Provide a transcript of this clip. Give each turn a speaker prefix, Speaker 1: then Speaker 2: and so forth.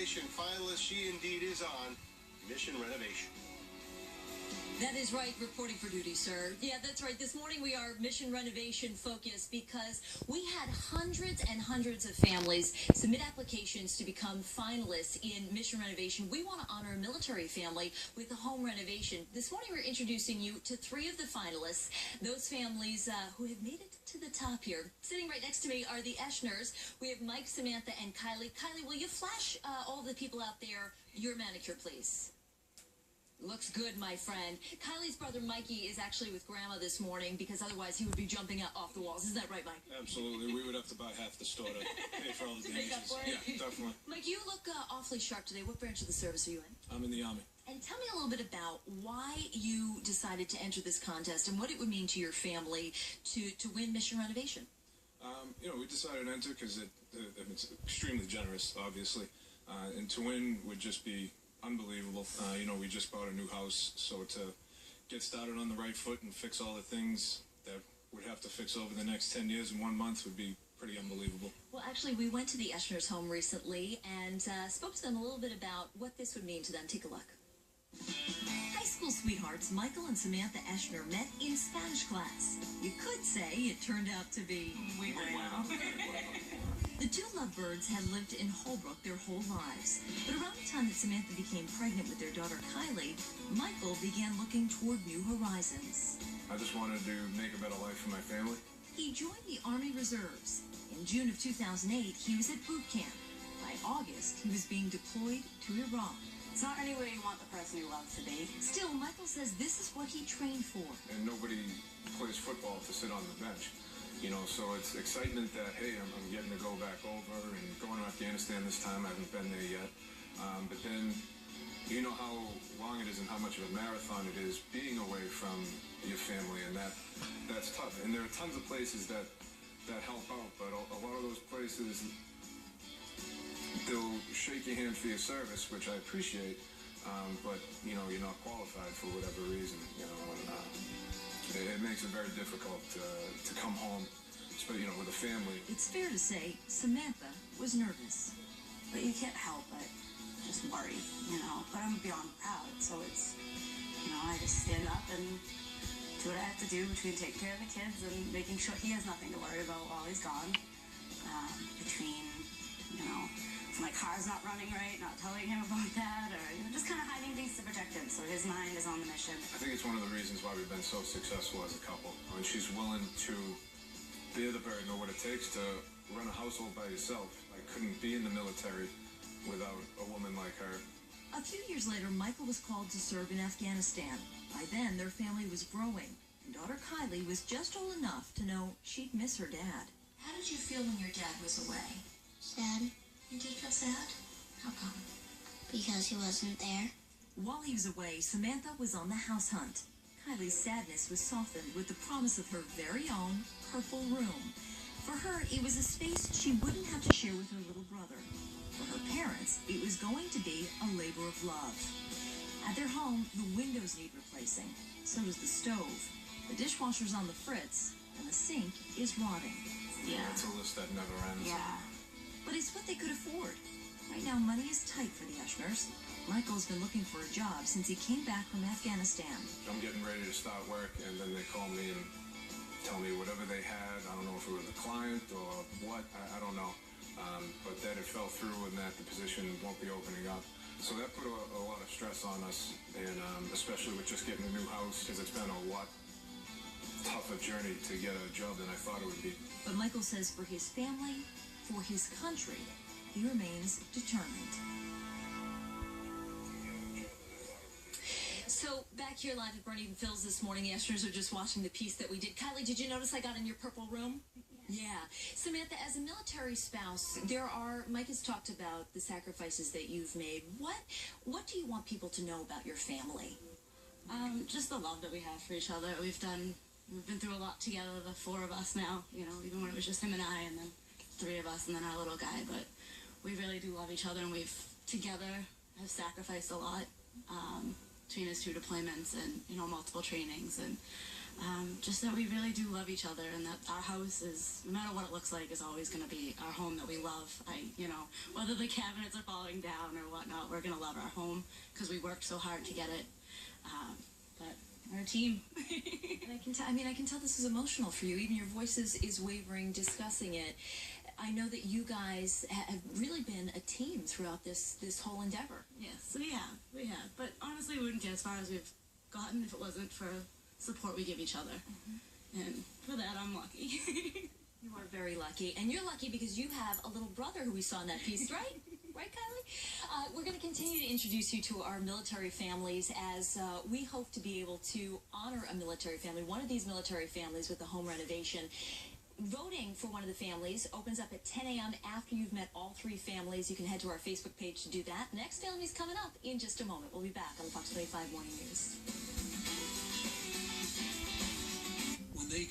Speaker 1: Renovation finalist. She indeed is on Mission Renovation.
Speaker 2: That is right, reporting for duty, sir. Yeah, that's right. This morning we are Mission Renovation focused because we had hundreds and hundreds of families submit applications to become finalists in Mission Renovation. We want to honor a military family with a home renovation. This morning we're introducing you to 3 of the finalists, those families who have made it to the top here. Sitting right next to me are the Eshners. We have Mike, Samantha, and Kylie. Kylie, will you flash all the people out there your manicure, please? Looks good, my friend. Kylie's brother, Mikey, is actually with Grandma this morning because otherwise he would be jumping off the walls. Isn't that right, Mike?
Speaker 3: Absolutely. We would have to buy half the store to pay for all the damages. Yeah, definitely.
Speaker 2: Mike, you look awfully sharp today. What branch of the service are you in?
Speaker 3: I'm in the Army.
Speaker 2: And tell me a little bit about why you decided to enter this contest and what it would mean to your family to win Mission Renovation.
Speaker 3: We decided to enter because it's extremely generous, obviously. And to win would just be unbelievable. We just bought a new house, so to get started on the right foot and fix all the things that we'd have to fix over the next 10 years in 1 month would be pretty unbelievable. Well,
Speaker 2: actually, we went to the Eshners' home recently and spoke to them a little bit about what this would mean to them. Take a look. High school sweethearts Michael and Samantha Eshner met in Spanish class. You could say it turned out to be way well. The 2 lovebirds had lived in Holbrook their whole lives. But around the time that Samantha became pregnant with their daughter Kylie, Michael began looking toward new horizons.
Speaker 3: I just wanted to make a better life for my family.
Speaker 2: He joined the Army Reserves. In June of 2008, he was at boot camp. By August, he was being deployed to Iraq.
Speaker 4: It's not anywhere you want the person you love to be.
Speaker 2: Still, Michael says this is what he trained for.
Speaker 3: And nobody plays football to sit on the bench. So it's excitement that, hey, I'm getting to go back over and going to Afghanistan this time. I haven't been there yet. But then you know how long it is and how much of a marathon it is being away from your family, and that's tough. And there are tons of places that help out, but a lot of those places, they'll shake your hand for your service, which I appreciate, but you're not qualified for whatever reason, and it makes it very difficult to come home, with a family.
Speaker 2: It's fair to say Samantha was nervous,
Speaker 4: but you can't help but just worry, But I'm beyond proud, so it's, I just stand up and do what I have to do between taking care of the kids and making sure he has nothing to worry about while he's gone. If my car's not running right, not telling him about that, or just kind of hiding things to protect him, so his mind is on the mission.
Speaker 3: I think it's one of the reasons why we've been so successful as a couple. When she's willing to bear the burden of what it takes to run a household by yourself. I couldn't be in the military without a woman like her.
Speaker 2: A few years later, Michael was called to serve in Afghanistan. By then, their family was growing, and daughter Kylie was just old enough to know she'd miss her dad. How did you feel when your dad was away?
Speaker 5: Sad.
Speaker 2: You did feel sad? How come?
Speaker 5: Because he wasn't there.
Speaker 2: While he was away, Samantha was on the house hunt. Kylie's sadness was softened with the promise of her very own purple room. For her, it was a space she wouldn't have to share with her little brother. For her parents, it was going to be a labor of love. At their home, the windows need replacing. So does the stove. The dishwasher's on the fritz, and the sink is rotting.
Speaker 3: Yeah, it's a list that never ends.
Speaker 4: Yeah.
Speaker 2: But it's what they could afford. Right now, money is tight for the Eshners. Michael's been looking for a job since he came back from Afghanistan.
Speaker 3: I'm getting ready to start work, and then they call me and tell me whatever they had. I don't know if it was a client or what. I don't know. But that it fell through and that the position won't be opening up. So that put a lot of stress on us, and especially with just getting a new house, because it's been a lot tougher journey to get a job than I thought it would be.
Speaker 2: But Michael says for his family, for his country, he remains determined. So back here live at Bernie and Phil's this morning, the Eshners are just watching the piece that we did. Kylie, did you notice I got in your purple room? Yeah. Samantha, as a military spouse, Mike has talked about the sacrifices that you've made. What do you want people to know about your family?
Speaker 4: Just the love that we have for each other. We've been through a lot together, the 4 of us now, even when it was just him and I, and then 3 of us, and then our little guy. But we really do love each other, and we've together have sacrificed a lot between his 2 deployments and, multiple trainings. And just that we really do love each other, and that our house is, no matter what it looks like, is always going to be our home that we love. Whether the cabinets are falling down or whatnot, we're going to love our home because we worked so hard to get it. But our team.
Speaker 2: And I can tell this is emotional for you. Even your voice is wavering discussing it. I know that you guys have really been a team throughout this whole endeavor.
Speaker 4: Yes, we have. But honestly, we wouldn't get as far as we've gotten if it wasn't for support we give each other. Mm-hmm. And for that, I'm lucky.
Speaker 2: You are very lucky. And you're lucky because you have a little brother who we saw in that piece, right? Right, Kylie? We're going to continue to introduce you to our military families as we hope to be able to honor a military family, one of these military families with the home renovation. Voting for one of the families opens up at 10 a.m. after you've met all three families. You can head to our Facebook page to do that. The next family is coming up in just a moment. We'll be back on the Fox 25 Morning News.